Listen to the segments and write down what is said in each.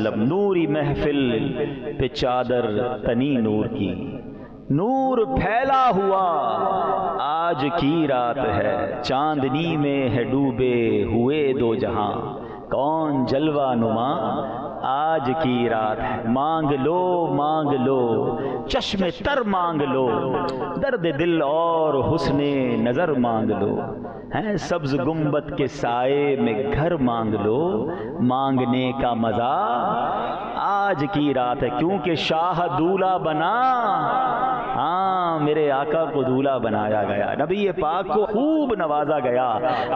وسلم، نوری محفل پہ چادر تنی نور کی، نور پھیلا ہوا آج کی رات ہے، چاندنی میں ہے ڈوبے ہوئے دو جہاں، کون جلوہ نما آج کی رات ہے، مانگ لو چشم تر مانگ لو، درد دل اور حسن نظر مانگ لو، ہیں سبز گنبد کے سائے میں گھر مانگ لو، مانگنے کا مزہ آج کی رات ہے، کیونکہ شاہ دولہا بنا، ہاں میرے آقا کو دولہا بنایا گیا، نبی پاک کو خوب نوازا گیا۔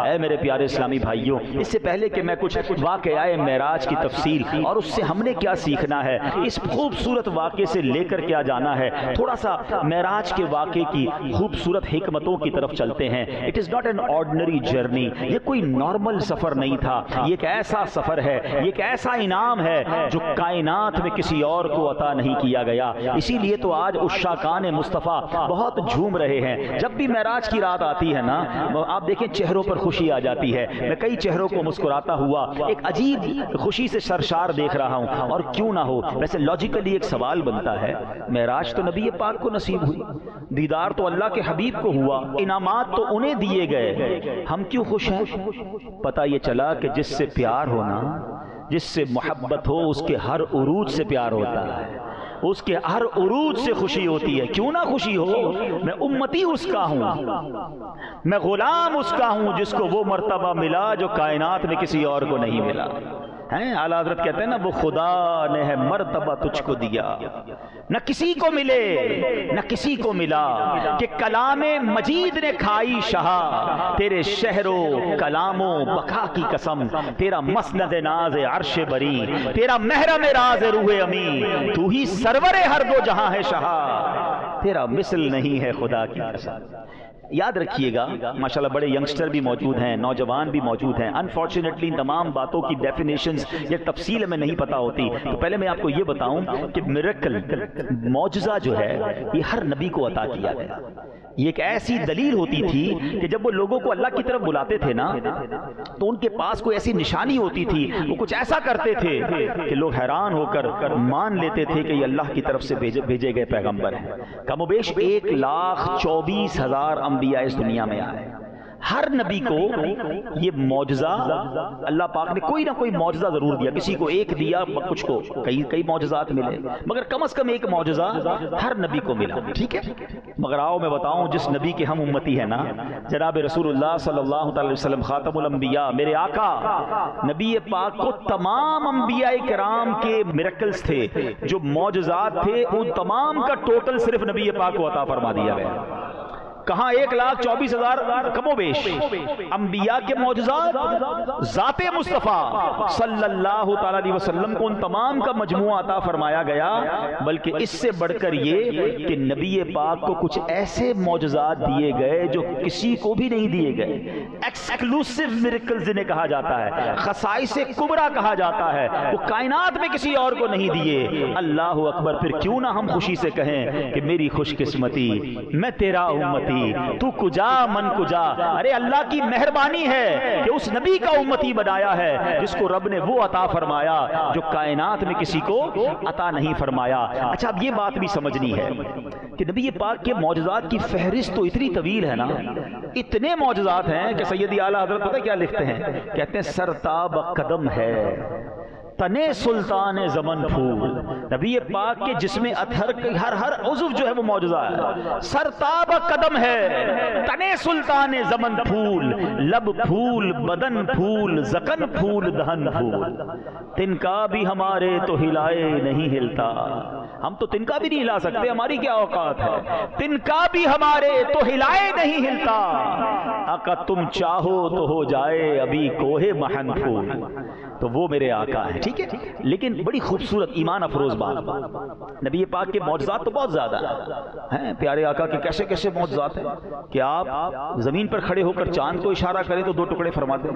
اے میرے پیارے اسلامی بھائیوں، اس سے پہلے کہ میں کچھ واقعہ معراج کی تفصیل اور اس سے ہم نے کیا سیکھنا ہے، اس خوبصورت واقعے سے لے کر کیا جانا ہے، تھوڑا سا معراج کے واقعے کی خوبصورت حکمتوں کی طرف چلتے ہیں۔ It is not an ordinary journey, یہ کوئی نارمل سفر نہیں تھا، یہ ایک ایسا سفر ہے، یہ ایک ایسا انعام ہے جو کائنات میں کسی اور کو عطا نہیں کیا گیا۔ اسی لیے تو آج عشاقان مصطفیٰ بہت جھوم رہے ہیں۔ جب بھی معراج کی رات آتی ہے نا، آپ دیکھیں چہروں پر خوشی آ جاتی ہے، میں کئی چہروں کو مسکراتا ہوا ایک عجیب خوشی سے سرشار دیکھ رہا ہوں، اور کیوں نہ ہو، ویسے لاجیکلی ایک سوال بنتا ہے، معراج تو نبی پاک کو نصیب ہوئی، دیدار تو اللہ کے حبیب کو ہوا، انعامات تو انہیں دیے گئے، ہم کیوں خوش ہیں؟ پتہ یہ چلا کہ جس سے پیار ہونا، جس سے محبت ہو، اس کے ہر عروج سے پیار ہوتا ہے، اس کے ہر عروج سے خوشی ہوتی ہے، کیوں نہ خوشی ہو، میں امتی اس کا ہوں، میں غلام اس کا ہوں جس کو وہ مرتبہ ملا جو کائنات میں کسی اور کو نہیں ملا۔ اعلیٰ حضرت کہتے ہیں نا، وہ خدا نے ہے مرتبہ تجھ کو دیا، نہ کسی کو ملے نہ کسی کو ملا، کہ کلام مجید نے کھائی شہا، تیرے شہر و کلام و بقا کی قسم، تیرا مسند ناز عرش بری، تیرا محرم راز روح امی، تو ہی سرور ہر دو جہاں ہے شہا، تیرا مثل نہیں ہے خدا کی قسم۔ یاد رکھیے گا، ماشاءاللہ بڑے ینگسٹر بھی موجود ہیں، نوجوان بھی موجود ہیں، انفارچونیٹلی ان تمام باتوں کی ڈیفینیشنز یا تفصیل میں نہیں پتا ہوتی، تو پہلے میں آپ کو یہ بتاؤں کہ میریکل، معجزہ جو ہے یہ ہر نبی کو عطا کیا گیا۔ یہ ایک ایسی دلیل ہوتی تھی کہ جب وہ لوگوں کو اللہ کی طرف بلاتے تھے نا، تو ان کے پاس کوئی ایسی نشانی ہوتی تھی، وہ کچھ ایسا کرتے تھے کہ لوگ حیران ہو کر مان لیتے تھے کہ یہ اللہ کی طرف سے بھیجے گئے پیغمبر ہیں۔ کم و بیش 1,24,000 انبیاء اس دنیا میں آئے، ہر نبی کو یہ معجزہ اللہ پاک نے کوئی نہ کوئی معجزہ ضرور دیا، کسی کو ایک دیا، کچھ کو کئی معجزات ملے، مگر کم از کم ایک معجزہ ہر نبی کو ملا، ٹھیک ہے؟ مگر آؤ میں بتاؤں، جس نبی کے ہم امتی ہیں نا، جناب رسول اللہ صلی اللہ علیہ وسلم خاتم الانبیاء، میرے آقا نبی پاک کو تمام انبیاء کرام کے میریکلز تھے، جو معجزات تھے، وہ تمام کا ٹوٹل صرف نبی پاک کو عطا فرما دیا گیا۔ کہاں 1,24,000 کم و بیش انبیاء کے معجزات، ذات مصطفیٰ صلی اللہ تعالیٰ علیہ وسلم کو ان تمام کا مجموعہ عطا فرمایا گیا، بلکہ اس سے بڑھ کر یہ کہ نبی پاک کو کچھ ایسے معجزات دیے گئے جو کسی کو بھی نہیں دیے گئے، ایکسکلوسیو میریکلز انہیں کہا جاتا ہے، خصائص کبریٰ کہا جاتا ہے، وہ کائنات میں کسی اور کو نہیں دیے۔ اللہ اکبر! پھر کیوں نہ ہم خوشی سے کہیں کہ میری خوش قسمتی، میں تیرا امتی، تو کجا من کجا۔ ارے اللہ کی مہربانی ہے کہ اس نبی کا امتی بنایا ہے جس کو رب نے وہ عطا فرمایا جو کائنات میں کسی کو عطا نہیں فرمایا۔ اچھا، اب یہ بات بھی سمجھنی ہے کہ نبی پاک کے معجزات کی فہرست تو اتنی طویل ہے نا، اتنے معجزات ہیں کہ سیدی اعلیٰ حضرت پتہ کیا لکھتے ہیں؟ کہتے ہیں سرتاب قدم ہے تنے سلطان زمن پھول، نبی پاک کے جسم اطہر ہر عضو جو ہے وہ معجزہ ہے۔ سرتاب قدم ہے تنے سلطان زمن پھول، لب پھول بدن پھول زکن پھول دہن پھول، تنکا بھی ہمارے تو ہلائے نہیں ہلتا، ہم تو تنکا بھی نہیں ہلا سکتے، ہماری کیا اوقات ہے، تنکا بھی ہمارے تو ہلائے نہیں ہلتا، آقا تم چاہو تو ہو جائے ابھی کوہ محن پھول۔ تو وہ میرے آقا ہیں، ٹھیک ہے؟ لیکن بڑی خوبصورت ایمان افروز بات، نبی پاک کے معجزات تو بہت زیادہ ہیں، پیارے آقا کے کیسے کیسے معجزات ہیں کہ آپ زمین پر کھڑے ہو کر چاند کو اشارہ کریں تو 2 ٹکڑے فرما دیں،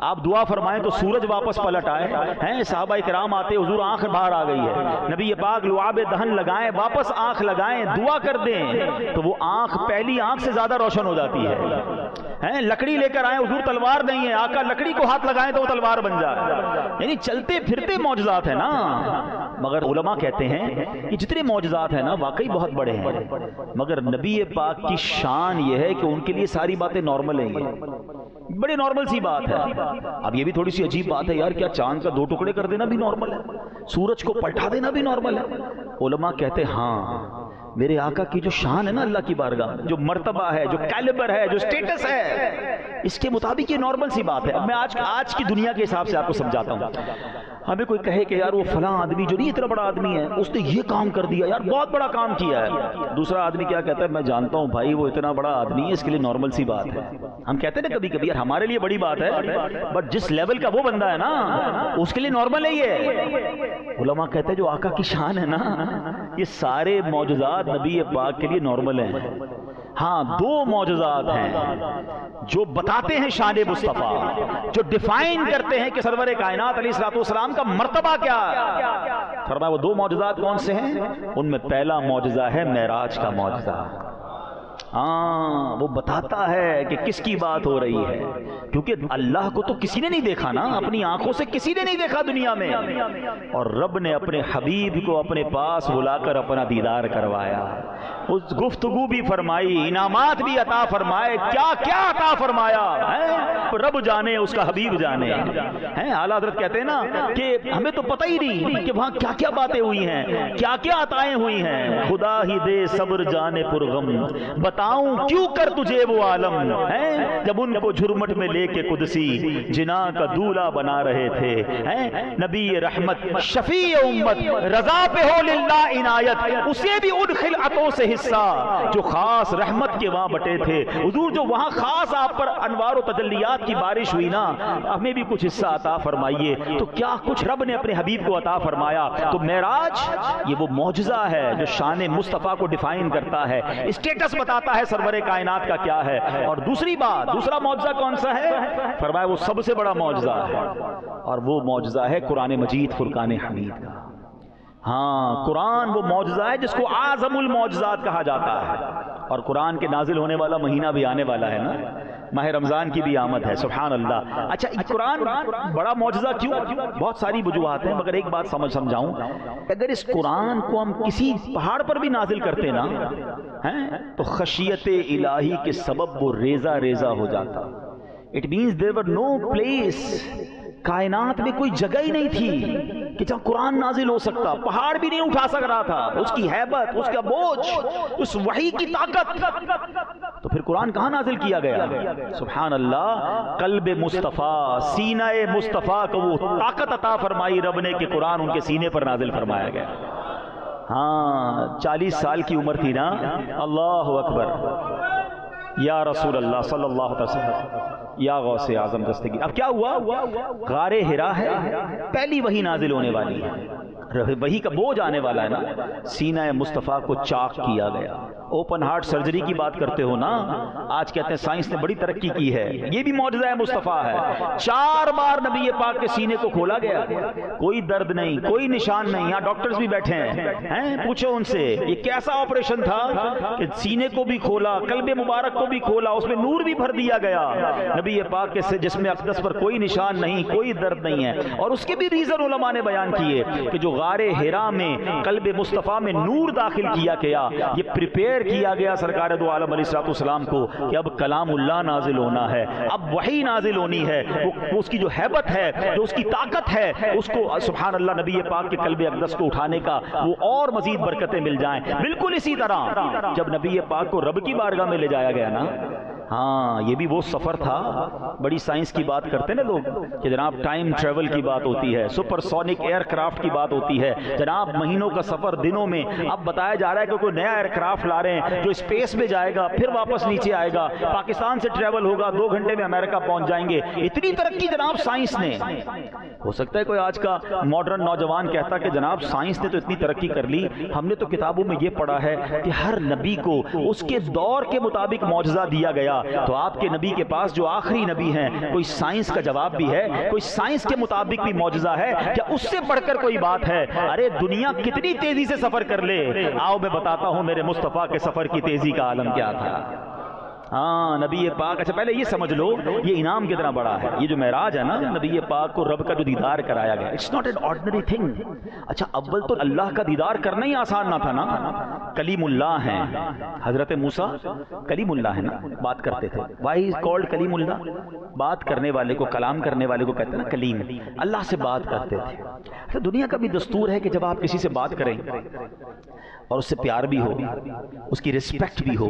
آپ دعا فرمائیں تو سورج واپس پلٹ آئے ہیں، صحابہ کرام آتے حضور آنکھ باہر آ گئی ہے، نبی پاک لعاب دہن لگائیں، واپس آنکھ لگائیں، دعا کر دیں تو وہ آنکھ پہلی آنکھ سے زیادہ روشن ہو جاتی ہے۔ ہیں لکڑی لے کر آئے حضور تلوار نہیں ہے، آقا لکڑی کو ہاتھ لگائیں تو وہ تلوار بن جائے، یعنی چلتے پھرتے معجزات ہیں نا۔ مگر علماء کہتے ہیں کہ جتنے معجزات ہیں نا واقعی بہت بڑے ہیں، مگر نبی پاک کی شان یہ ہے کہ ان کے لیے ساری باتیں نارمل ہیں، یہ بڑے نارمل سی بات ہے۔ اب یہ بھی تھوڑی سی عجیب بات ہے یار، کیا چاند کا 2 ٹکڑے کر دینا بھی نارمل ہے؟ سورج کو پلٹا دینا بھی نارمل ہے؟ علماء کہتے ہیں ہاں، میرے آقا کی جو شان ہے نا اللہ کی بارگاہ، جو مرتبہ ہے، جو کیلیبر ہے، جو سٹیٹس ہے، اس کے مطابق یہ نارمل سی بات ہے۔ اب میں آج کی دنیا کے حساب سے آپ کو سمجھاتا ہوں۔ ہمیں کوئی کہے کہ یار وہ فلاں آدمی جو نہیں اتنا بڑا آدمی ہے اس نے یہ کام کر دیا، یار بہت بڑا کام کیا ہے، دوسرا آدمی کیا کہتا ہے، میں جانتا ہوں بھائی وہ اتنا بڑا آدمی ہے، اس کے لیے نارمل سی بات ہے۔ ہم کہتے ہیں نا کبھی کبھی یار ہمارے لیے بڑی بات ہے، بٹ جس لیول کا وہ بندہ ہے نا اس کے لیے نارمل ہے یہ۔ علماء کہتے ہیں جو آقا کی شان ہے نا، یہ سارے معجزات نبی پاک کے لیے نارمل ہیں۔ ہاں 2 معجزات ہیں جو بتاتے ہیں شان مصطفیٰ، جو ڈیفائن کرتے ہیں کہ سرور کائنات علیہ الصلوۃ والسلام کا مرتبہ کیا ہے۔ فرمایا وہ 2 معجزات کون سے ہیں؟ ان میں پہلا معجزہ ہے معراج کا معجزہ۔ ہاں وہ بتاتا ہے کہ کس کی بات ہو رہی ہے، کیونکہ اللہ کو تو کسی نے نہیں دیکھا نا، اپنی آنکھوں سے کسی نے نہیں دیکھا دنیا میں، اور رب نے اپنے حبیب کو اپنے پاس بلا کر اپنا دیدار کروایا، اس گفتگو بھی فرمائی، انعامات بھی عطا فرمائے، کیا کیا عطا فرمایا ہے رب جانے، اس کا حبیب جانے ہیں۔ اعلیٰ حضرت کہتے ہیں نا کہ ہمیں تو پتہ ہی نہیں کہ وہاں کیا کیا باتیں ہوئی ہیں، کیا کیا عطائیں ہوئی ہیں۔ خدا ہی دے صبر جانے پرغم، بتاؤں کیوں کر تجھے وہ عالم ہیں، جب ان کو جھرمٹ میں لے کے قدسی جنا کا دولہ بنا رہے تھے۔ نبی رحمت شفیع امت رضا پہ ہو للہ عنایت، اسے بھی ان خلعتوں سے حصہ جو خاص رحمت کے وہاں بٹے تھے۔ حضور جو وہاں خاص آپ پر انوار و تجلیات کی بارش ہوئی نا، ہمیں بھی کچھ حصہ عطا فرمائیے۔ تو کیا کچھ رب نے اپنے حبیب کو عطا فرمایا۔ تو معراج یہ وہ معجزہ ہے جو شان مصطفیٰ کو ڈیفائن کرتا ہے، اسٹیٹس بتاتا ہے سرور کائنات کا کیا ہے۔ اور دوسری بات، دوسرا معجزہ کون سا ہے؟ فرمایا وہ سب سے بڑا معجزہ ہے، اور وہ معجزہ ہے قرآن مجید فرقان حمید کا۔ ہاں قرآن وہ معجزہ ہے جس کو اعظم المعجزات کہا جاتا ہے، اور قرآن کے نازل ہونے والا مہینہ بھی آنے والا ہے نا، ماہ رمضان کی بھی آمد ہے، سبحان اللہ۔ اچھا قرآن بڑا معجزہ کیوں؟ بہت ساری وجوہات ہیں، مگر ایک بات سمجھاؤں، اگر اس قرآن کو ہم کسی پہاڑ پر بھی نازل کرتے نا تو خشیت الہی کے سبب وہ ریزہ ریزہ ہو جاتا۔ It means there were no place، کائنات میں کوئی جگہ ہی نہیں تھی کہ جہاں قرآن نازل ہو سکتا، پہاڑ بھی نہیں اٹھا سک رہا تھا، اس کی ہیبت، اس کا بوجھ، اس وحی کی طاقت، تو پھر قرآن کہاں نازل کیا گیا؟ سبحان اللہ، قلب مصطفیٰ، سینہ مصطفیٰ کو وہ طاقت عطا فرمائی رب نے کہ قرآن ان کے سینے پر نازل فرمایا گیا۔ ہاں 40 سال کی عمر تھی نا، اللہ اکبر، یا رسول اللہ صلی اللہ علیہ وسلم، یا غوث اعظم دستگیر۔ اب کیا ہوا؟ غار حرا ہے، پہلی وحی نازل ہونے والی ہے، وحی کا بوجھ آنے والا ہے نا، سینہ مصطفیٰ کو چاک کیا گیا۔ اوپن ہارٹ سرجری کی بات کرتے ہو نا، آج کہتے ہیں سائنس نے بڑی ترقی کی ہے، یہ بھی معجزہ مصطفیٰ ہے۔ 4 بار نبی پاک کے سینے کو کھولا گیا، کوئی درد نہیں، کوئی نشان نہیں۔ یہاں ڈاکٹرز بھی بیٹھے ہیں، پوچھو ان سے یہ کیسا آپریشن تھا کہ سینے کو بھی کھولا، قلب مبارک کو بھی کھولا، اس میں نور بھی بھر دیا گیا۔ نبی پاک کے جسم اقدس پر کوئی نشان نہیں، کوئی درد نہیں ہے، اور اس کے بھی ریزن علماء نے بیان کیے کہ جو غار حرا میں قلب مصطفیٰ میں نور داخل کیا گیا، یہ پریپیئر کیا گیا سرکار دو عالم علیہ الصلوۃ والسلام کو کہ اب کلام اللہ نازل ہونا ہے، اب وحی نازل ہونی ہے، وہ اس کی جو ہیبت ہے، جو اس کی طاقت ہے، اس کو سبحان اللہ نبی پاک کے قلب اقدس کو اٹھانے کا وہ اور مزید برکتیں مل جائیں۔ بالکل اسی طرح جب نبی پاک کو رب کی بارگاہ میں لے جایا گیا نا، ہاں یہ بھی وہ سفر تھا، بڑی سائنس کی بات کرتے ہیں نا لوگ کہ جناب ٹائم ٹریول کی بات ہوتی ہے، سپر سونک ایئر کرافٹ کی بات ہوتی ہے، جناب مہینوں کا سفر دنوں میں۔ اب بتایا جا رہا ہے کہ کوئی نیا ایئر کرافٹ لا رہے ہیں جو اسپیس میں جائے گا، پھر واپس نیچے آئے گا، پاکستان سے ٹریول ہوگا، 2 گھنٹے میں امریکہ پہنچ جائیں گے۔ اتنی ترقی جناب سائنس نے، ہو سکتا ہے کوئی آج کا ماڈرن نوجوان کہتا کہ جناب سائنس نے تو اتنی ترقی کر لی، ہم نے تو کتابوں میں یہ پڑھا ہے کہ ہر نبی کو اس کے دور کے مطابق معجزہ دیا گیا، تو آپ کے نبی کے پاس جو آخری نبی ہیں، کوئی سائنس کا جواب بھی ہے، کوئی سائنس کے مطابق بھی معجزہ ہے کیا؟ اس سے بڑھ کر کوئی بات ہے؟ ارے دنیا کتنی تیزی سے سفر کر لے، آؤ میں بتاتا ہوں میرے مصطفیٰ کے سفر کی تیزی کا عالم کیا تھا۔ ہاں نبی پاک، اچھا پہلے یہ سمجھ لو یہ انعام کتنا بڑا ہے. یہ جو معراج ہے نا، نبی پاک کو رب کا جو دیدار کرایا گیا، it's not an ordinary thing. اچھا اول تو اللہ کا دیدار کرنا ہی آسان نہ تھا نا. کلیم اللہ ہیں حضرت موسیٰ، کلیم اللہ ہے نا، بات کرتے تھے. وائی از کالڈ کلیم اللہ؟ بات کرنے والے کو، کلام کرنے والے کو کہتے ہیں نا کلیم. اللہ سے بات کرتے تھے. اچھا دنیا کا بھی دستور ہے کہ جب آپ کسی سے بات کریں اور اس سے پیار بھی ہو، اس کی رسپیکٹ بھی ہو،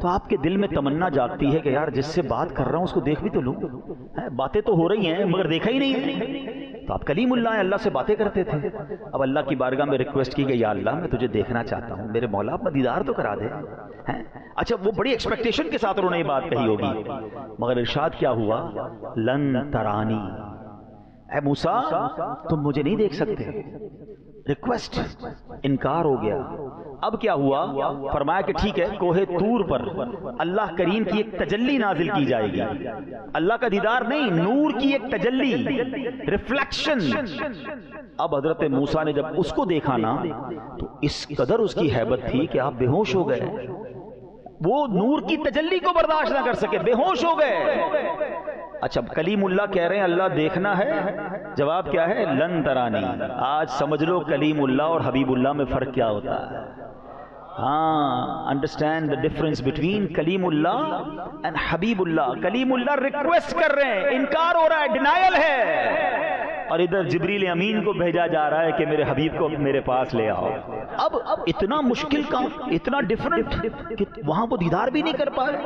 تو آپ کے دل میں تمنا جاگتی ہے کہ یار جس سے بات کر رہا ہوں اس کو دیکھ بھی تو لوں. باتیں تو ہو رہی ہیں مگر دیکھا ہی نہیں ہے. تو آپ کلیم اللہ ہیں، اللہ سے باتیں کرتے تھے. اب اللہ کی بارگاہ میں ریکویسٹ کی کہ یا اللہ میں تجھے دیکھنا چاہتا ہوں، میرے مولا اپنا دیدار تو کرا دے. اچھا وہ بڑی ایکسپیکٹیشن کے ساتھ انہوں نے یہ بات کہی ہوگی، مگر ارشاد کیا ہوا؟ لن ترانی، اے موسیٰ تم مجھے نہیں دیکھ سکتے. ریکویسٹ انکار ہو گیا. اب کیا ہوا؟ فرمایا کہ ٹھیک ہے، کوہ طور پر اللہ کریم کی ایک تجلی نازل کی جائے گی. اللہ کا دیدار نہیں، نور کی ایک تجلی، ریفلیکشن. اب حضرت موسیٰ نے جب اس کو دیکھا نا تو اس قدر اس کی ہیبت تھی کہ آپ بے ہوش ہو گئے. وہ نور کی تجلی کو برداشت نہ کر سکے، بے ہوش ہو گئے. اچھا کلیم اللہ کہہ رہے ہیں اللہ دیکھنا ہے، جواب کیا ہے؟ لن ترانی. آج سمجھ لو کلیم اللہ اور حبیب اللہ میں فرق کیا ہوتا ہے. ہاں understand the difference between claim Allah and Habib Allah. Claim Allah request کر رہے ہیں، انکار ہو رہا ہے، ڈینائل ہے، اور ادھر جبریل امین کو بھیجا جا رہا ہے کہ میرے حبیب کو میرے پاس لے آؤ. اب اتنا مشکل کام، اتنا ڈیفرنٹ کہ وہاں وہ دیدار بھی نہیں کر پائے.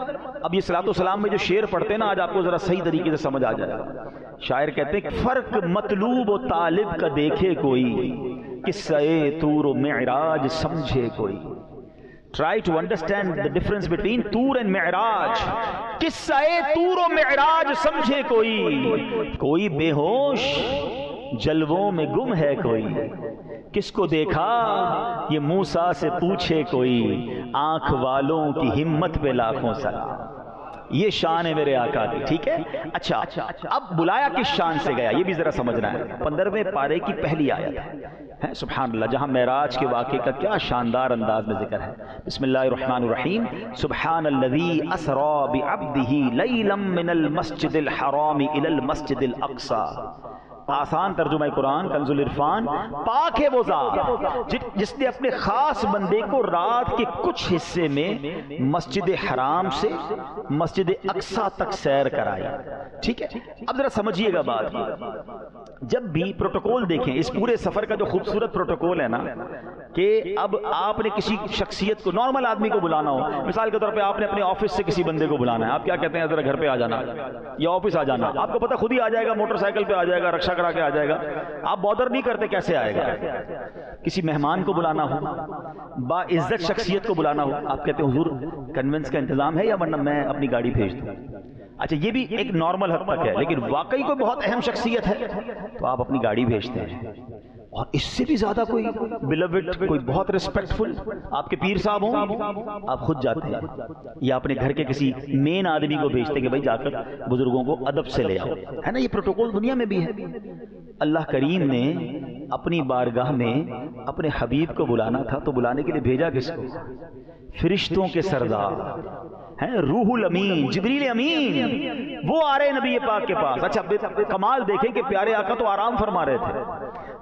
اب یہ صلاۃ والسلام میں جو شعر پڑھتے ہیں نا، آج آپ کو ذرا صحیح طریقے سے سمجھ آ جائے گا. شاعر کہتے ہیں فرق مطلوب و طالب کا دیکھے کوئی، قصہ طور و معراج سمجھے کوئی. Try to understand the difference between طور and معراج. قصہ طور و معراج سمجھے کوئی بے ہوش جلووں میں گم ہے کوئی. کس کو دیکھا یہ موسیٰ سے پوچھے کوئی، آنکھ والوں کی ہمت پہ لاکھوں سلام. یہ شان ہے میرے آقا کی. ٹھیک ہے. اچھا اب بلایا کس شان سے گیا یہ بھی ذرا سمجھنا ہے. 15ویں پارے کی پہلی آیت ہے سبحان اللہ، جہاں معراج کے واقعے کا کیا شاندار انداز میں ذکر ہے. بسم اللہ الرحمن الرحیم. سبحان الذی اسری بعبدہ لیلا من المسجد الحرام الی المسجد الاقصی. آسان ترجمہ قرآن کنز العرفان. پاک ہے وہ ذات جس نے اپنے خاص بندے کو رات کے کچھ حصے میں مسجد حرام سے مسجد اقصی تک سیر کرائی. ٹھیک ہے. اب ذرا سمجھیے گا بات. جب بھی پروٹوکول دیکھیں، اس پورے سفر کا جو خوبصورت پروٹوکول ہے نا، کہ اب آپ نے کسی شخصیت کو، نارمل آدمی کو بلانا ہو، مثال کے طور پہ آپ نے اپنے آفس سے کسی بندے کو بلانا ہے، آپ کیا کہتے ہیں؟ ذرا گھر پہ آ جانا یا آفس آ جانا. آپ کو پتہ خود ہی آ جائے گا، موٹر سائیکل پہ آ جائے گا، رکشہ کرا کے آ جائے گا. آپ بادر نہیں کرتے کیسے آئے گا. کسی مہمان کو بلانا ہو، با عزت شخصیت کو بلانا ہو، آپ کہتے ہیں حضور کنوینس کا انتظام ہے یا ورنہ میں اپنی گاڑی بھیج دوں. اچھا یہ بھی ایک نارمل حد تک ہے، لیکن واقعی کوئی بہت اہم شخصیت ہے تو آپ اپنی گاڑی بھیجتے ہیں. اور اس سے بھی زیادہ کوئی بلیوڈ، کوئی بہت ریسپیکٹفل آپ کے پیر صاحب ہوں، آپ خود جاتے ہیں یا اپنے گھر کے کسی مین آدمی کو بھیجتے کہ بھائی جا کر بزرگوں کو ادب سے لے آؤ. ہے نا، یہ پروٹوکول دنیا میں بھی ہے. اللہ کریم نے اپنی بارگاہ میں اپنے حبیب کو بلانا تھا تو بلانے کے لیے بھیجا کس کو؟ فرشتوں کے سردار ہیں، روح الامین، جبریل امین، وہ آ رہے نبی پاک کے پاس. اچھا کمال دیکھیں کہ پیارے آقا تو آرام فرما رہے تھے.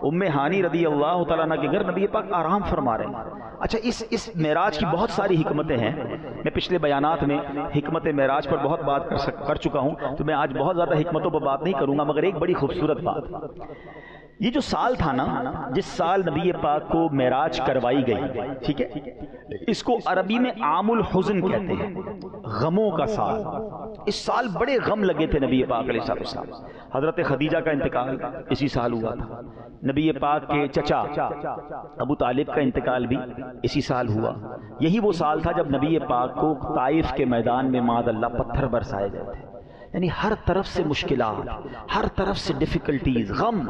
ام ہانی رضی اللہ تعالیٰ عنہ کے گھر نبی پاک آرام فرما رہے ہیں. اچھا اس معراج کی بہت ساری حکمتیں ہیں. میں پچھلے بیانات میں حکمت معراج پر بہت بات کر چکا ہوں، تو میں آج بہت زیادہ حکمتوں پر بات نہیں کروں گا، مگر ایک بڑی خوبصورت بات. یہ جو سال تھا نا، جس سال نبی پاک کو معراج کروائی گئی، ٹھیک ہے، اس کو عربی میں عام الحزن کہتے ہیں، غموں کا سال. اس سال بڑے غم لگے تھے نبی پاک علیہ السلام. حضرت خدیجہ کا انتقال اسی سال ہوا تھا. نبی پاک کے چچا ابو طالب کا انتقال بھی اسی سال ہوا. یہی وہ سال تھا جب نبی پاک کو طائف کے میدان میں معاذ اللہ پتھر برسائے گئے تھے. یعنی ہر طرف سے مشکلات، ہر طرف سے ڈیفیکلٹیز، غم.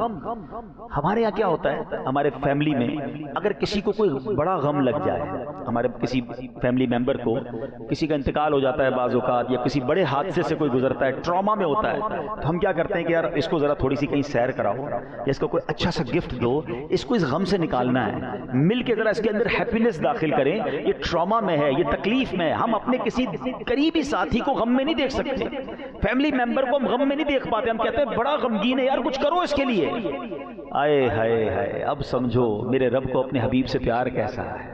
ہمارے یہاں کیا ہوتا ہے، ہمارے فیملی میں اگر کسی کو کوئی بڑا غم لگ جائے، ہمارے کسی فیملی ممبر کو کسی کا انتقال ہو جاتا ہے بعض اوقات، یا کسی بڑے حادثے سے کوئی گزرتا ہے، ٹراما میں ہوتا ہے، تو ہم کیا کرتے ہیں کہ یار اس کو ذرا تھوڑی سی کہیں سیر کراؤ، یا اس کو کوئی اچھا سا گفٹ دو، اس کو اس غم سے نکالنا ہے، مل کے ذرا اس کے اندر ہیپینس داخل کریں. یہ ٹراما میں ہے، یہ تکلیف میں ہے. ہم اپنے کسی قریبی ساتھی کو غم میں نہیں دیکھ سکتے، فیملی ممبر کو ہم غم میں نہیں دیکھ پاتے. ہم کہتے ہیں بڑا غمگین ہے یار، کچھ کرو اس کے لیے. آئے ہائے ہائے، اب سمجھو میرے رب کو اپنے حبیب سے پیار کیسا ہے.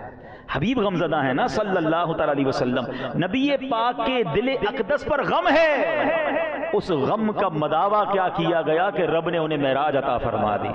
حبیب غمزدہ ہے نا صلی اللہ تعالی علیہ وسلم. نبی پاک کے دل اقدس پر غم ہے. اس غم کا مداوا کیا کیا گیا کہ رب نے انہیں معراج عطا فرما دی،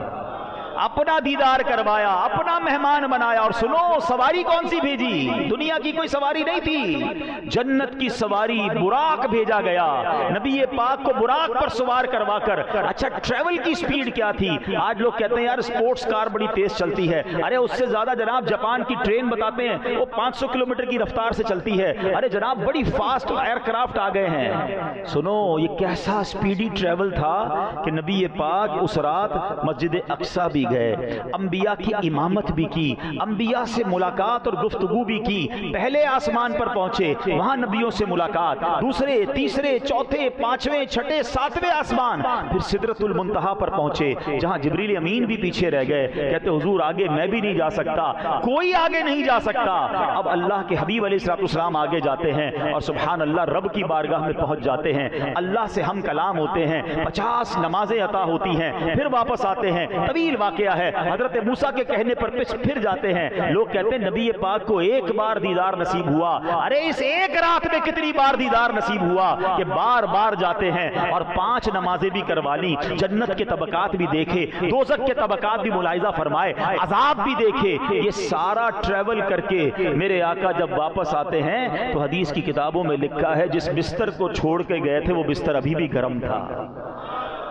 اپنا دیدار کروایا، اپنا مہمان بنایا. اور سنو، سواری کون سی بھیجی؟ دنیا کی کوئی سواری نہیں تھی، جنت کی سواری براق بھیجا گیا. نبی پاک کو براق پر سوار کروا کر. اچھا، ٹریول کی سپیڈ کیا تھی؟ آج لوگ کہتے ہیں یار سپورٹس کار بڑی تیز چلتی ہے. ارے اس سے زیادہ جناب جاپان کی ٹرین بتاتے ہیں وہ 500 کلومیٹر کی رفتار سے چلتی ہے. ارے جناب بڑی فاسٹ ایئر کرافٹ آ گئے ہیں. سنو، یہ کیسا سپیڈی ٹریول تھا کہ نبی پاک اس رات مسجد اقصی بھی گئے، انبیاء کی امامت بھی کی، انبیاء سے ملاقات اور گفتگو بھی کی. پہلے آسمان پر پہنچے، وہاں نبیوں سے ملاقات، دوسرے، تیسرے، چوتھے، پانچویں، چھٹے، ساتویں آسمان، پھر سدرۃ المنتہا پر پہنچے جہاں جبریل امین بھی پیچھے رہ گئے. کہتے حضور آگے میں بھی نہیں جا سکتا، کوئی آگے نہیں جا سکتا. اب اللہ کے حبیب علیہ الصلوۃ والسلام آگے جاتے ہیں اور سبحان اللہ رب کی بارگاہ میں پہنچ جاتے ہیں. اللہ سے ہم کلام ہوتے ہیں، 50 نمازیں عطا ہوتی ہیں، پھر واپس آتے ہیں. طویل واقعہ ہے. حضرت موسیٰ کے کہنے پر پھر جاتے ہیں. لوگ کہتے ہیں نبی پاک کو ایک بار دیدار نصیب ہوا. ارے اس ایک رات میں کتنی بار دیدار نصیب ہوا کہ بار بار جاتے ہیں اور 5 نمازیں بھی کروا لی، جنت کے طبقات بھی دیکھے، دوزخ کے طبقات بھی ملاحظہ فرمائے، عذاب بھی دیکھے. یہ سارا ٹریول کر کے میرے آقا جب واپس آتے ہیں تو حدیث کی کتابوں میں لکھا ہے جس بستر کو چھوڑ کے گئے تھے وہ بستر ابھی بھی گرم تھا.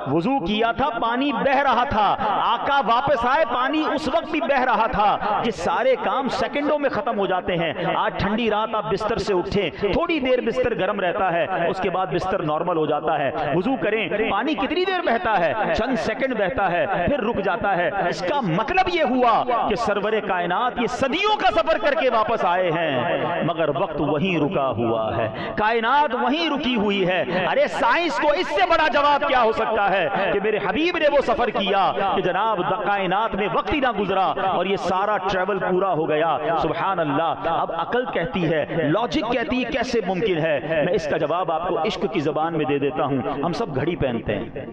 وضو کیا تھا، پانی بہ رہا تھا. آقا واپس آئے، پانی اس وقت بھی بہ رہا تھا. یہ سارے کام سیکنڈوں میں ختم ہو جاتے ہیں. آج ٹھنڈی رات آپ بستر سے اٹھیں، تھوڑی دیر بستر گرم رہتا ہے، اس کے بعد بستر نارمل ہو جاتا ہے. وضو کریں، پانی کتنی دیر بہتا ہے؟ چند سیکنڈ بہتا ہے، پھر رک جاتا ہے. اس کا مطلب یہ ہوا کہ سرور کائنات یہ صدیوں کا سفر کر کے واپس آئے ہیں، مگر وقت وہیں رکا ہوا ہے، کائنات وہیں رکی ہوئی ہے. ارے سائنس کو اس سے بڑا جواب کیا ہو سکتا ہے کہ میرے حبیب نے وہ سفر کیا کہ جناب کائنات میں وقت ہی نہ گزرا اور یہ سارا ٹریول پورا ہو گیا. سبحان اللہ. اب عقل کہتی ہے، لاجک کہتی ہے کیسے ممکن ہے. میں اس کا جواب آپ کو عشق کی زبان میں دے دیتا ہوں. ہم سب گھڑی پہنتے ہیں،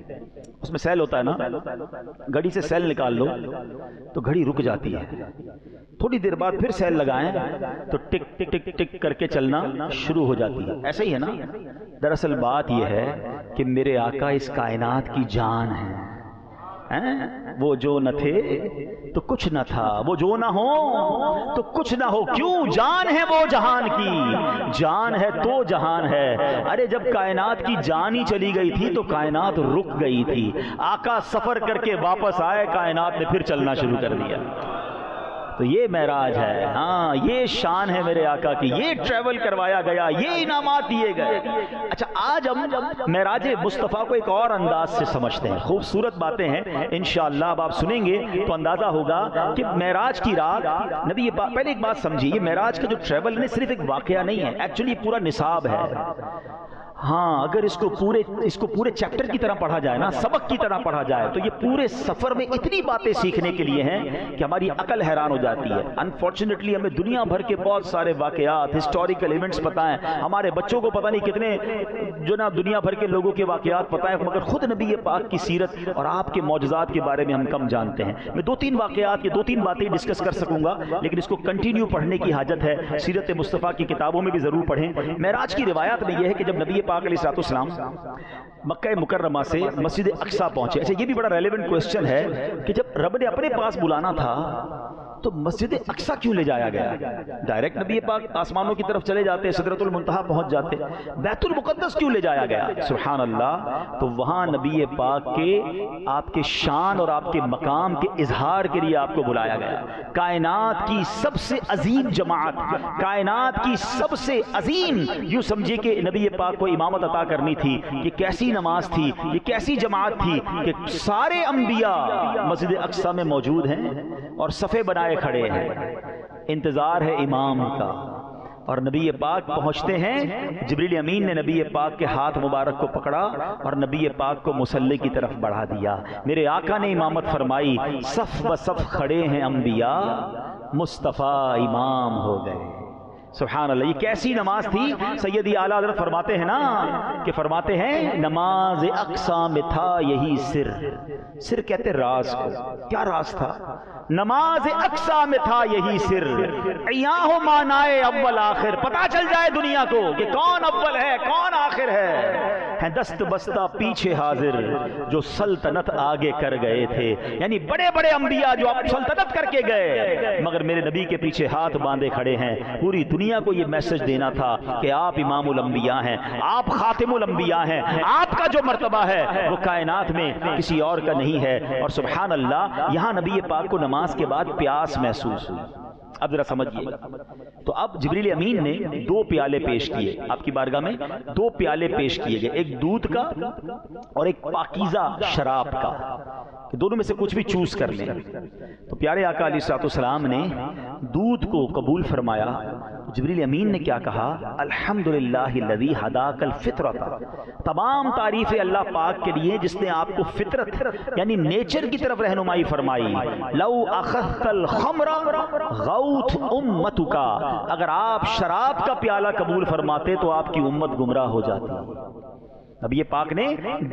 اس میں سیل ہوتا ہے نا، گھڑی سے سیل نکال لو تو گھڑی رک جاتی ہے. تھوڑی دیر بعد پھر سیل لگائیں تو ٹک ٹک ٹک ٹک کر کے چلنا شروع ہو جاتی ہے. ایسا ہی ہے نا. دراصل بات یہ ہے کہ میرے آقا اس کائنات کی جان ہے. وہ جو نہ تھے تو کچھ نہ تھا، وہ جو نہ ہو تو کچھ نہ ہو. کیوں؟ جان ہے وہ جہان کی، جان ہے تو جہان ہے. ارے جب کائنات کی جان ہی چلی گئی تھی تو کائنات رک گئی تھی. آقا سفر کر کے واپس آئے، کائنات نے پھر چلنا شروع کر دیا. تو یہ معراج ہے. ہاں، یہ شان ہے میرے آقا کی، یہ ٹریول کروایا گیا، یہ انعامات دیے گئے. اچھا، آج ہم معراج مصطفیٰ کو ایک اور انداز سے سمجھتے ہیں. خوبصورت باتیں ہیں انشاءاللہ. اب آپ سنیں گے تو اندازہ ہوگا کہ معراج کی رات نبی پہلے ایک بات سمجھیے، یہ معراج کا جو ٹریول صرف ایک واقعہ نہیں ہے، ایکچولی پورا نصاب ہے. ہاں، اگر اس کو پورے چیپٹر کی طرح پڑھا جائے نا، سبق کی طرح پڑھا جائے تو یہ پورے سفر میں اتنی باتیں سیکھنے کے لیے ہیں کہ ہماری عقل حیران ہو جاتی ہے. انفارچونیٹلی ہمیں دنیا بھر کے بہت سارے واقعات، ہسٹوریکل ایونٹس پتہ ہیں، ہمارے بچوں کو پتہ نہیں کتنے جو نا دنیا بھر کے لوگوں کے واقعات پتہ ہیں، مگر خود نبی پاک کی سیرت اور آپ کے معجزات کے بارے میں ہم کم جانتے ہیں. میں 2-3 واقعات یا 2-3 باتیں ڈسکس کر سکوں گا، لیکن اس کو کنٹینیو پڑھنے کی حاجت ہے. سیرت مصطفیٰ کی کتابوں میں بھی ضرور پڑھیں. معراج کی روایات میں یہ ہے کہ جب نبی پاک علیہ السلام مکہ مکرمہ سے مسجد اقصی پہنچے. اچھا، یہ بھی بڑا ریلیونٹ کوسچن ہے کہ جب رب نے اپنے پاس بلانا تھا تو مسجد اقصی کیوں لے جایا گیا؟ ڈائریکٹ نبی پاک آسمانوں کی طرف چلے جاتے، سدرۃ المنتہا پہنچ جاتے، بیت المقدس کیوں لے جایا گیا؟ سبحان اللہ، تو وہاں نبی پاک کے آپ کے شان اور آپ کے مقام کے اظہار کے لیے آپ کو بلایا گیا۔ کائنات کی سب سے عظیم جماعت، کائنات کی سب سے عظیم، یوں سمجھے کہ نبی پاک کو امامت عطا کرنی تھی۔ یہ کیسی نماز تھی، یہ کیسی جماعت تھی کہ سارے انبیاء مسجد اقصی میں موجود ہیں اور صفے بنائے کھڑے ہیں، انتظار ہے امام کا، اور نبی پاک پہنچتے ہیں۔ جبریل امین نے نبی پاک کے ہاتھ مبارک کو پکڑا اور نبی پاک کو مصلی کی طرف بڑھا دیا۔ میرے آقا نے امامت فرمائی، صف بصف کھڑے ہیں انبیاء، مصطفیٰ امام ہو گئے۔ سبحان اللہ، یہ کیسی نماز تھی؟ سیدی اعلیٰ حضرت فرماتے ہیں نا، کہ فرماتے ہیں نماز اقصی میں تھا یہی سر۔ سر کہتے راز کو، کیا راز تھا؟ نماز اقصی میں تھا یہی سر، عیاں ہو معنائے اول آخر، پتا چل جائے دنیا کو کہ کون اول ہے کون آخر ہے دست بستہ پیچھے حاضر جو سلطنت آگے کر گئے تھے، یعنی بڑے بڑے انبیاء جو اب سلطنت کر کے گئے، مگر میرے نبی کے پیچھے ہاتھ باندھے کھڑے ہیں۔ پوری دنیا کو یہ میسج دینا تھا کہ آپ امام الانبیاء ہیں، آپ خاتم الانبیاء ہیں، آپ کا جو مرتبہ ہے وہ کائنات میں کسی اور کا نہیں ہے۔ اور سبحان اللہ، یہاں نبی پاک کو نماز کے بعد پیاس محسوس ہوئی۔ اب ذرا سمجھیے، تو اب جبریل امین نے 2 پیالے پیش کیے آپ کی بارگاہ میں، 2 پیالے پیش کیے گئے، ایک دودھ کا اور ایک پاکیزہ شراب کا، کہ دونوں میں سے کچھ بھی چوز کر لیں۔ تو پیارے آقا علیہ الصلوۃ والسلام نے دودھ کو قبول فرمایا۔ جبریل امین نے کیا کہا؟ الحمدللہ الذی ہداک الفطرۃ، تمام تعریفیں اللہ پاک کے لیے جس نے آپ کو فطرت یعنی نیچر کی طرف رہنمائی فرمائی۔ لو اخذت الخمر غوت امتک، اگر آپ شراب کا پیالہ قبول فرماتے تو آپ کی امت گمراہ ہو جاتی۔ نبی پاک نے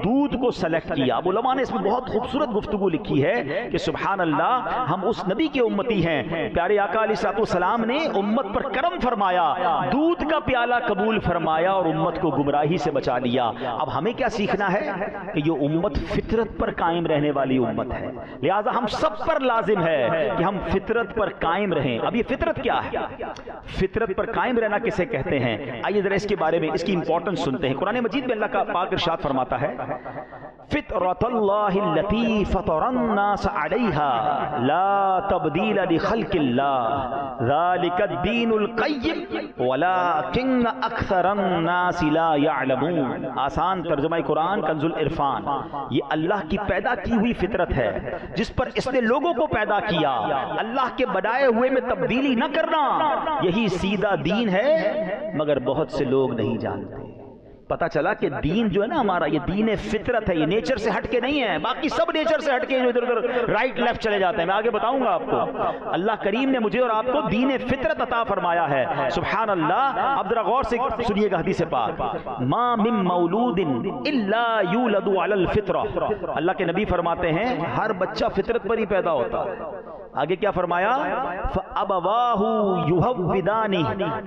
دودھ کو سلیکٹ کیا۔ اب علماء نے اس میں بہت خوبصورت گفتگو لکھی ہے کہ سبحان اللہ، ہم اس نبی کے امتی ہیں۔ پیارے آقا علیہ الصلوۃ والسلام نے امت پر کرم فرمایا، دودھ کا پیالہ قبول فرمایا اور امت کو گمراہی سے بچا لیا۔ اب ہمیں کیا سیکھنا ہے کہ یہ امت فطرت پر قائم رہنے والی امت ہے، لہٰذا ہم سب پر لازم ہے کہ ہم فطرت پر قائم رہیں۔ اب یہ فطرت کیا ہے؟ فطرت پر قائم رہنا کسے کہتے ہیں؟ آئیے ذرا اس کے بارے میں، اس کی امپورٹنس سنتے ہیں۔ قرآن مجید میں اللہ کا پاک ارشاد فرماتا ہے، فطرۃ اللہ التی فطر الناس علیہا لا تبدیل لخلق اللہ ذالک الدین القیم ولکن اکثر الناس لا یعلمون۔ آسان ترجمہ قرآن کنز العرفان، یہ اللہ کی پیدا کی ہوئی فطرت ہے جس پر اس نے لوگوں کو پیدا کیا۔ اللہ کے بنائے ہوئے میں تبدیلی نہ کرنا، یہی سیدھا دین ہے، مگر بہت سے لوگ نہیں جانتے۔ پتا چلا کہ دین جو ہے نا ہمارا، یہ دین فطرت ہے، یہ نیچر سے ہٹ کے نہیں ہے۔ باقی سب نیچر سے ہٹ کے جو ادھر ادھر رائٹ لیفٹ چلے جاتے ہیں، میں آگے بتاؤں گا آپ کو۔ اللہ کریم نے مجھے اور آپ کو دین فطرت عطا فرمایا ہے، سبحان اللہ۔ اب ذرا غور سے سنیے گا حدیث پاک، ما من مولود الا یولد علی الفطرہ۔ اللہ کے نبی فرماتے ہیں ہر بچہ فطرت پر ہی پیدا ہوتا ہے۔ آگے کیا فرمایا؟ فَأَبَوَاهُ يُهَوِّدَانِهِ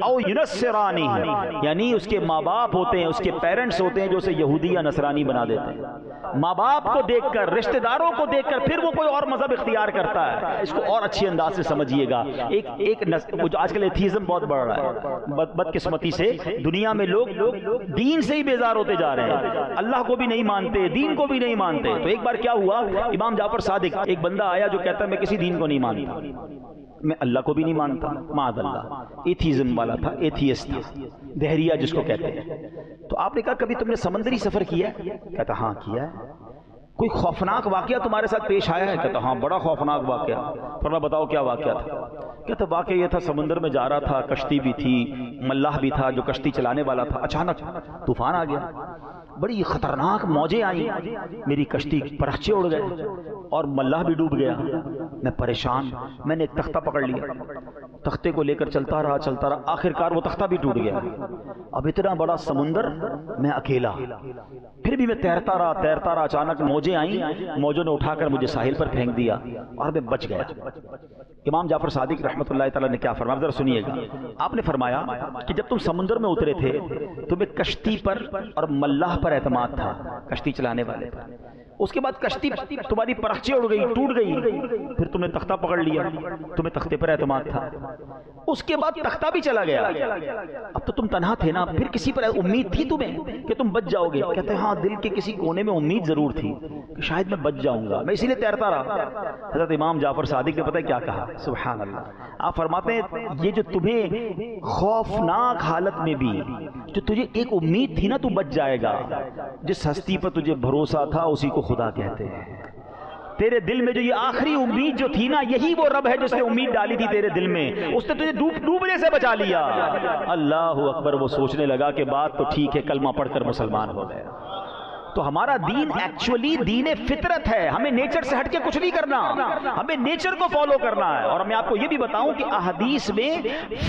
أَوْ يُنَصِّرَانِهِ، یعنی اس کے ماں باپ ہوتے ہیں، اس کے پیرنٹس ہوتے ہیں جو اسے یہودی یا نصرانی بنا دیتے ہیں۔ ماں باپ کو دیکھ کر، رشتہ داروں کو دیکھ کر پھر وہ کوئی اور مذہب اختیار کرتا ہے۔ اس کو اور اچھی انداز سے سمجھیے گا۔ آج کل ایتھیزم بہت بڑھ رہا ہے، بدقسمتی سے دنیا میں لوگ دین سے ہی بیزار ہوتے جا رہے ہیں، اللہ کو بھی نہیں مانتے، دین کو بھی نہیں مانتے۔ تو ایک بار کیا ہوا، امام جعفر صادق، ایک بندہ آیا جو کہتا ہے میں کسی دین کو نہیں مانتا، میں اللہ کو بھی نہیں مانتا، معاذ اللہ، ایتھیزم والا تھا، ایتھیسٹ تھا، دہریہ جس کو کہتے ہیں۔ تو آپ نے کہا کبھی تم نے سمندری سفر کیا ہے؟ کہتا ہاں کیا ہے۔ کوئی خوفناک واقعہ تمہارے ساتھ پیش آیا ہے؟ کہتا ہاں بڑا خوفناک واقعہ۔ فرمایا بتاؤ کیا واقعہ تھا؟ کہتا واقعہ یہ تھا، سمندر میں جا رہا تھا، کشتی بھی تھی، ملاح بھی تھا جو کشتی چلانے والا تھا، اچانک طوفان آ گیا، بڑی خطرناک موجیں آئیں، میری کشتی پرخچے اڑ گئے اور ملاح بھی ڈوب گیا۔ میں پریشان، میں نے ایک تختہ پکڑ لیا، تختے کو لے کر چلتا رہا، آخر کار وہ تختہ بھی ٹوٹ گیا۔ اب اتنا بڑا سمندر، میں اکیلا، پھر بھی میں تیرتا رہا، اچانک موجیں آئیں، موجوں نے اٹھا کر مجھے ساحل پر پھینک دیا اور میں بچ گیا۔ امام جعفر صادق رحمۃ اللہ تعالیٰ نے کیا فرمایا، ذرا سنیے گا۔ آپ نے فرمایا کہ جب تم سمندر میں اترے تھے تمہیں کشتی پر اور ملاح پر اعتماد تھا، کشتی چلانے والے پر، اس کے بعد کشتی تمہاری پرچے اڑ گئی، ٹوٹ گئی، پھر تم نے تختہ پکڑ لیا، تمہیں تختے پر اعتماد تھا، اس کے بعد تختہ بھی چلا گیا، اب تو تم تنہا تھے نا، پھر کسی پر امید تھی تمہیں کہ تم بچ جاؤ گے؟ کہتے ہیں ہاں دل کے کسی کونے میں امید ضرور تھی کہ شاید میں بچ جاؤں گا، میں اسی لیے تیرتا رہا۔ حضرت امام جعفر صادق نے پتہ ہے کیا کہا؟ سبحان اللہ، آپ فرماتے ہیں یہ جو تمہیں خوفناک حالت میں بھی جو تجھے ایک امید تھی نا تو بچ جائے گا، جس ہستی پر تجھے بھروسہ تھا اسی کو خدا کہتے ہیں۔ تیرے دل میں جو یہ آخری امید جو تھی نا، یہی وہ رب ہے جس نے امید ڈالی تھی تیرے دل میں، اس نے تجھے ڈوبنے سے بچا لیا۔ اللہ اکبر، وہ سوچنے لگا کہ بات تو ٹھیک ہے، کلمہ پڑھ کر مسلمان ہو گیا۔ تو ہمارا دین ایکچولی دین فطرت ہے، ہمیں نیچر سے ہٹ کے کچھ نہیں کرنا، ہمیں نیچر کو فالو کرنا ہے۔ اور میں آپ کو یہ بھی بتاؤں کہ احادیث میں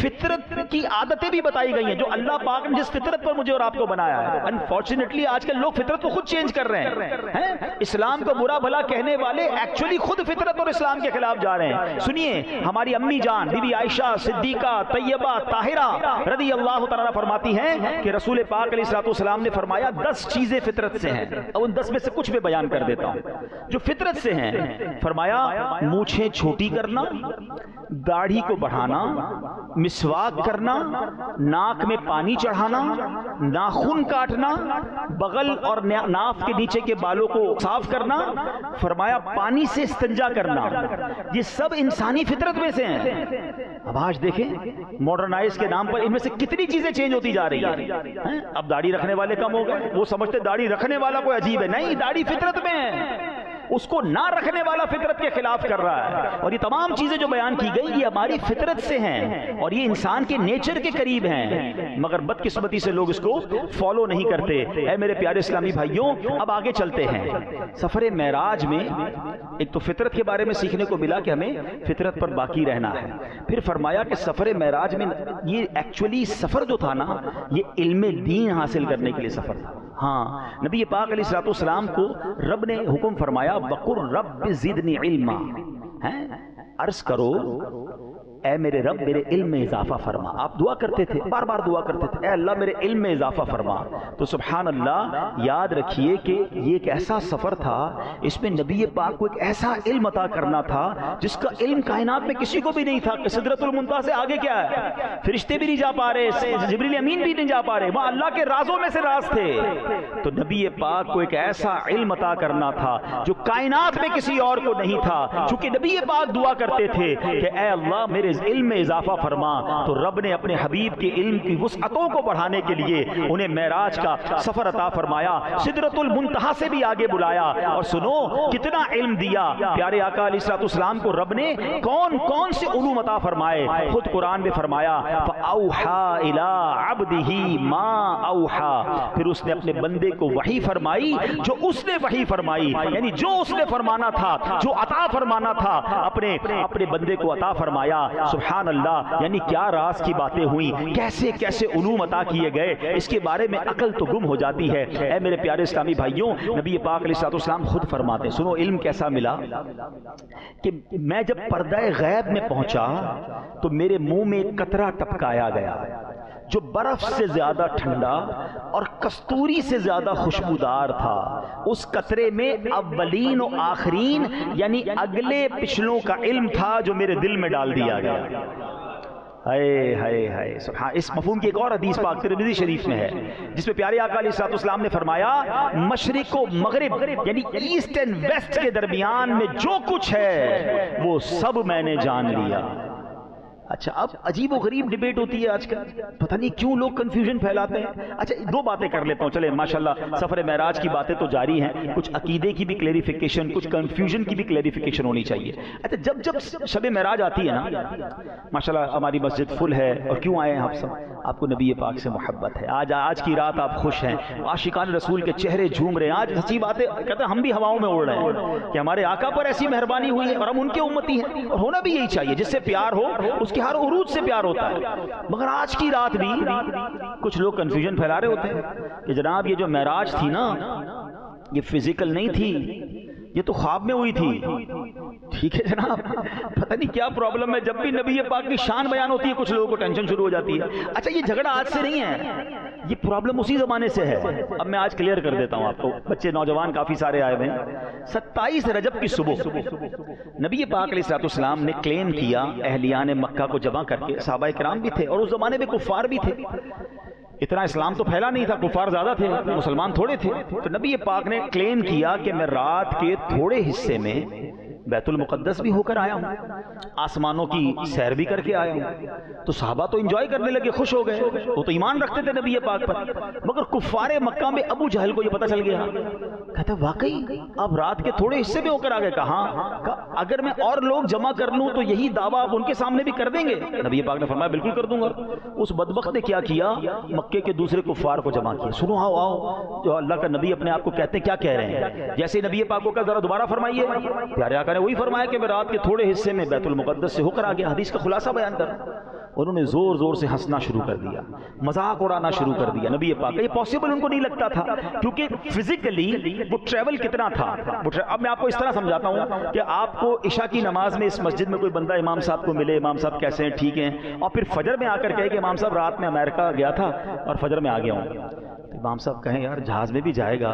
فطرت کی عادتیں بھی بتائی گئی ہیں، جو اللہ پاک نے جس فطرت پر مجھے اور آپ کو بنایا ہے۔ انفارچونیٹلی آج کل لوگ فطرت کو خود چینج کر رہے ہیں، اسلام کو برا بھلا کہنے والے ایکچولی خود فطرت اور اسلام کے خلاف جا رہے ہیں۔ سنیے، ہماری امی جان بی بی عائشہ صدیقہ طیبہ طاہرہ رضی اللہ تعالیٰ فرماتی ہیں کہ رسول پاک علیہ السلام نے فرمایا 10 چیزیں فطرت سے ہیں، اور ان 10 میں سے کچھ میں بیان کر دیتا ہوں جو فطرت سے ہیں۔ فرمایا مونچھیں چھوٹی کرنا، داڑھی کو بڑھانا، مسواک کرنا، ناک میں پانی چڑھانا، ناخن کاٹنا، بغل اور ناف کے نیچے کے بالوں کو صاف کرنا، فرمایا پانی سے استنجا کرنا، یہ سب انسانی فطرت میں سے ہیں۔ اب آج دیکھیں ماڈرنائز کے نام پر ان میں سے کتنی چیزیں چینج ہوتی جا رہی ہیں۔ اب داڑھی رکھنے والے کم ہو گئے، وہ سمجھتے داڑھی رکھنے والا کوئی عجیب ہے، نہیں، داڑھی فطرت میں ہے، اس کو نہ رکھنے والا فطرت کے خلاف کر رہا ہے۔ اور یہ تمام چیزیں جو بیان کی گئی یہ ہماری فطرت سے ہیں اور یہ انسان کے نیچر کے قریب ہیں، مگر بدقسمتی سے لوگ اس کو فالو نہیں کرتے۔ اے میرے پیارے اسلامی بھائیوں، اب آگے چلتے ہیں۔ سفر معراج میں ایک تو فطرت کے بارے میں سیکھنے کو ملا کہ ہمیں فطرت پر باقی رہنا ہے، پھر فرمایا کہ سفر معراج میں یہ ایکچولی سفر جو تھا نا، یہ علم دین حاصل کرنے کے لیے سفر تھا۔ ہاں، نبی پاک علیہ السلام کو رب نے حکم فرمایا وَقُلْ رَبِّ زِدْنِي عِلْمًا، عرض کرو اے میرے رب میرے علم میں اضافہ فرما۔ آپ دعا کرتے تھے، بار بار دعا کرتے تھے، اے اللہ میرے علم میں اضافہ فرما۔ تو سبحان اللہ، یاد رکھیے کہ یہ ایک ایسا سفر تھا، اس میں نبی پاک کو ایک ایسا علم عطا کرنا تھا جس کا علم کائنات میں کسی کو بھی نہیں تھا کہ سدرۃ المنتہا سے آگے کیا ہے، فرشتے بھی نہیں جا پا رہے، جبریل امین بھی نہیں جا پا رہے، وہاں اللہ کے رازوں میں سے راز تھے۔ تو نبی پاک کو ایک ایسا علم عطا کرنا تھا جو کائنات میں کسی اور کو نہیں تھا، چونکہ نبی پاک دعا کرتے تھے کہ اے اللہ میرے علم میں اضافہ فرما، تو رب نے اپنے حبیب کے علم کی وسعتوں کو بڑھانے کے لیے انہیں معراج کا سفر عطا فرمایا، سدرۃ المنتہا سے بھی آگے بلایا۔ اور سنو کتنا علم دیا پیارے آقا علیہ السلام کو رب نے، کون کون سے علوم عطا فرمائے، خود قرآن میں فرمایا فَأَوْحَا إِلَىٰ عَبْدِهِ مَا أَوْحَا، پھر اس نے اپنے بندے کو وحی فرمائی جو اس نے وحی فرمائی، یعنی جو اس نے فرمانا تھا، جو عطا فرمانا تھا اپنے بندے کو عطا فرمایا۔ سبحان اللہ، یعنی کیا راز کی باتیں ہوئیں، کیسے کیسے علوم عطا کیے گئے، اس کے بارے میں عقل تو گم ہو جاتی ہے۔ اے میرے پیارے اسلامی بھائیوں، نبی پاک علیہ السلام خود فرماتے ہیں، سنو علم کیسا ملا کہ میں جب پردہ غیب میں پہنچا تو میرے منہ میں ایک قطرہ ٹپکایا گیا جو برف سے زیادہ ٹھنڈا اور کستوری سے زیادہ خوشبودار تھا۔ اس قطرے میں اولین و آخرین یعنی اگلے پچھلوں کا علم تھا جو میرے دل میں ڈال دیا گیا۔ ہائے ہائے ہائے سبحان، اس مفہوم کی ایک اور حدیث پاک ترمذی شریف میں ہے جس میں پیارے آقا علیہ السلام نے فرمایا مشرق و مغرب یعنی ایسٹ اینڈ ویسٹ کے درمیان میں جو کچھ ہے وہ سب میں نے جان لیا۔ اچھا، اب عجیب و غریب ڈیبیٹ ہوتی ہے آج کل، پتہ نہیں کیوں لوگ کنفیوژن پھیلاتے ہیں۔ اچھا دو باتیں کر لیتا ہوں، چلے ماشاءاللہ سفر معراج کی باتیں تو جاری ہیں، کچھ عقیدے کی بھی کلیریفیکیشن، کچھ کنفیوژن کی بھی کلیریفیکیشن ہونی چاہیے۔ اچھا جب شب معراج آتی ہے نا، ماشاءاللہ ہماری مسجد فل ہے، اور کیوں آئے ہیں آپ سب؟ آپ کو نبی پاک سے محبت ہے، آج کی رات آپ خوش ہیں، عاشقان رسول کے چہرے جھوم رہے ہیں، آج سچی بات ہے کہتے ہیں ہم بھی ہواؤں میں اڑ رہے ہیں کہ ہمارے آقا پر ایسی مہربانی ہوئی ہے اور ہم ان کے امتی ہیں، اور ہونا بھی یہی چاہیے، جس سے پیار ہو اس کے ہر عروج سے پیار ہوتا ہے۔ مگر آج کی رات بھی کچھ لوگ کنفیوژن پھیلا رہے ہوتے ہیں کہ جناب یہ جو معراج تھی نا، یہ فزیکل نہیں تھی، یہ تو خواب میں ہوئی تھی۔ ٹھیک ہے جناب، پتہ نہیں کیا پرابلم ہے، جب بھی نبی پاک کی شان بیان ہوتی ہے کچھ لوگوں کو ٹینشن شروع ہو جاتی ہے۔ اچھا یہ جھگڑا آج سے نہیں ہے، یہ پرابلم اسی زمانے سے ہے۔ اب میں آج کلیئر کر دیتا ہوں آپ کو، بچے نوجوان کافی سارے آئے ہوئے ہیں۔ 27 رجب کی صبح نبی پاک علیہ السلام نے کلیم کیا، اہلیان مکہ کو جمع کر کے، صحابہ کرام بھی تھے اور اس زمانے میں کفار بھی تھے، اتنا اسلام تو پھیلا نہیں تھا، کفار زیادہ تھے، مسلمان تھوڑے تھے۔ تو نبی پاک نے کلیم کیا کہ میں رات کے تھوڑے حصے میں بیت المقدس بھی ہو کر آیا ہوں، آسمانوں کی سیر بھی کر کے آیا ہوں۔ تو صحابہ تو انجوائے کرنے لگے، خوش ہو گئے، وہ تو ایمان رکھتے تھے نبی پاک پر۔ مگر کفار مکہ میں ابو جہل کو یہ پتہ چل گیا، کہتا واقعی آپ رات کے تھوڑے حصے میں ہو کر آ گئے؟ کہاں، اگر میں اور لوگ جمع کر لوں تو یہی دعویٰ آپ ان کے سامنے بھی کر دیں گے؟ نبی پاک نے فرمایا بالکل کر دوں گا۔ اس بدبخت نے کیا کیا، مکے کے دوسرے کفار کو جمع کیا، سنو آؤ آؤ، جو اللہ کا نبی اپنے آپ کو کہتے ہیں کیا کہہ رہے ہیں؟ جیسے نبی پاک کو کہا ذرا دوبارہ فرمائیے، پیارے آقا نے وہی فرمایا کہ میں رات کے تھوڑے حصے میں بیت المقدس سے ہو کر آ گیا۔ حدیث کا خلاصہ بیان کر، انہوں نے زور زور سے ہنسنا شروع کر دیا، مذاق اڑانا شروع کر دیا نبی پاک کا۔ یہ پاسبل ان کو نہیں لگتا تھا، کیونکہ فزیکلی وہ ٹریول کتنا تھا۔ اب میں آپ کو اس طرح سمجھاتا ہوں کہ آپ کو عشاء کی نماز میں اس مسجد میں کوئی بندہ امام صاحب کو ملے، امام صاحب کیسے ہیں، ٹھیک ہیں، اور پھر فجر میں آ کر کہے کہ امام صاحب رات میں امریکہ گیا تھا اور فجر میں آ گیا ہوں۔ امام صاحب کہیں یار جہاز میں بھی جائے گا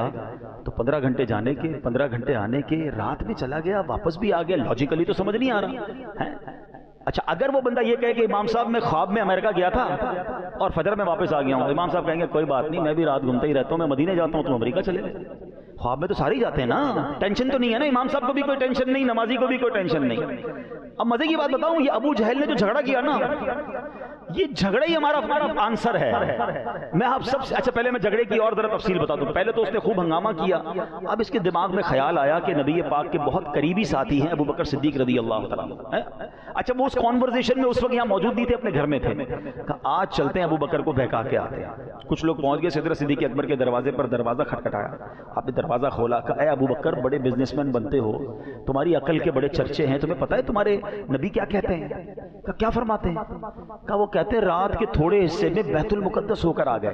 تو 15 گھنٹے جانے کے، 15 گھنٹے آنے کے، رات میں چلا گیا واپس بھی آ گیا، لاجیکلی تو سمجھ نہیں آ رہا ہے۔ اچھا اگر وہ بندہ یہ کہے کہ امام صاحب میں خواب میں امریکہ گیا تھا اور فجر میں واپس آ گیا ہوں، امام صاحب کہیں گے کوئی بات نہیں، میں بھی رات گھومتا ہی رہتا ہوں، میں مدینے جاتا ہوں، تم امریکہ چلے گئے۔ خواب میں تو سارے ہی جاتے ہیں نا، ٹینشن تو نہیں ہے نا، امام صاحب کو بھی کوئی ٹینشن نہیں، نمازی کو بھی کوئی ٹینشن نہیں۔ اب مزے کی بات بتاؤں، یہ ابو جہل نے جو جھگڑا کیا نا، یہ جھگڑا ہی ہمارا آنسر ہے۔ میں آپ سب سے اچھا پہلے میں جھگڑے کی اور ذرا تفصیل بتا دوں۔ پہلے تو اس نے خوب ہنگامہ کیا، اب اس کے دماغ میں خیال آیا کہ نبی پاک کے بہت قریبی ساتھی ہیں ابو بکر صدیق رضی اللہ تعالیٰ۔ اچھا وہ اس کانورزیشن میں اس وقت یہاں موجود نہیں تھے، اپنے گھر میں تھے، کہا آج چلتے ہیں ابو بکر کو بہکا کے آتے ہیں۔ کچھ لوگ پہنچ گئے سدرۃ صدیق اکبر کے دروازے پر، دروازہ کھٹکھٹایا، آپ نے دروازہ کھولا، کہا اے ابو بکر بڑے بزنس مین بنتے ہو، تمہاری عقل کے بڑے چرچے ہیں، تمہیں پتہ ہے تمہارے نبی کیا کہتے ہیں؟ کہا کیا فرماتے ہیں؟ کہا وہ کہتے ہیں رات کے تھوڑے حصے میں بیت المقدس ہو کر آ گئے۔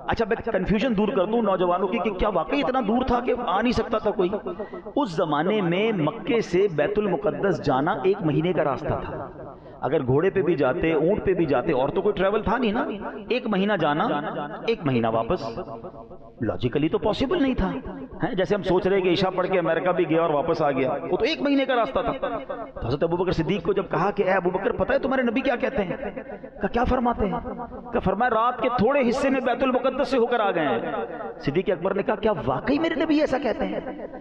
اچھا میں کنفیوژن دور کر دوں نوجوانوں کی کہ کیا واقعی اتنا دور تھا کہ آ نہیں سکتا تھا کوئی؟ اس زمانے میں مکے سے بیت المقدس جانا 1 مہینے کا راستہ تھا، اگر گھوڑے پہ بھی جاتے، اونٹ پہ بھی جاتے، اور تو کوئی ٹریول تھا نہیں نا۔ 1 مہینہ جانا، 1 مہینہ واپس، لاجیکلی تو پاسبل نہیں تھا۔ جیسے ہم سوچ رہے کہ عشاء پڑھ کے امریکہ بھی گیا اور واپس آ گیا، وہ تو 1 مہینے کا راستہ تھا۔ تو حضرت ابوبکر صدیق کو جب کہا کہ اے ابوبکر پتہ ہے تمہارے نبی کیا کہتے ہیں؟ کہا کیا فرماتے ہیں؟ کہ فرمایا رات کے تھوڑے حصے میں بیت المقدس سے ہو کر آ گئے ہیں۔ صدیق اکبر نے کہا کیا واقعی میرے نبی ایسا کہتے ہیں؟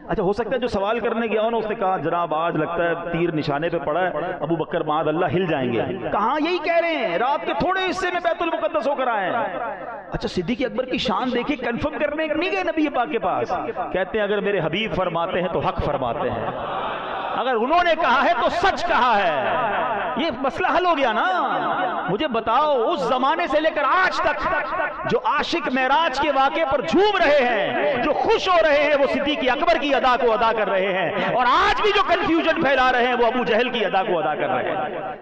اچھا ہو سکتا ہے جو سوال کرنے گیا ہو نا، اس نے کہا جناب آج لگتا ہے تیر نشانے پہ پڑا ہے، ابو بکر معاذ اللہ ہل جائیں گے۔ کہاں یہی کہہ رہے ہیں رات کے تھوڑے حصے میں بیت المقدس ہو کر آئے ہیں۔ اچھا صدیق اکبر کی شان دیکھیں، کنفرم کرنے نہیں گئے نبی پاک کے پاس، کہتے ہیں اگر میرے حبیب فرماتے ہیں تو حق فرماتے ہیں، اگر انہوں نے کہا ہے تو سچ کہا ہے۔ یہ مسئلہ حل ہو گیا نا۔ مجھے بتاؤ اس زمانے سے لے کر آج تک جو عاشق معراج کے واقعے پر جھوم رہے ہیں، جو خوش ہو رہے ہیں، وہ صدیق اکبر کی ادا کو ادا کر رہے ہیں، اور آج بھی جو کنفیوژن پھیلا رہے ہیں وہ ابو جہل کی ادا کو ادا کر رہے ہیں۔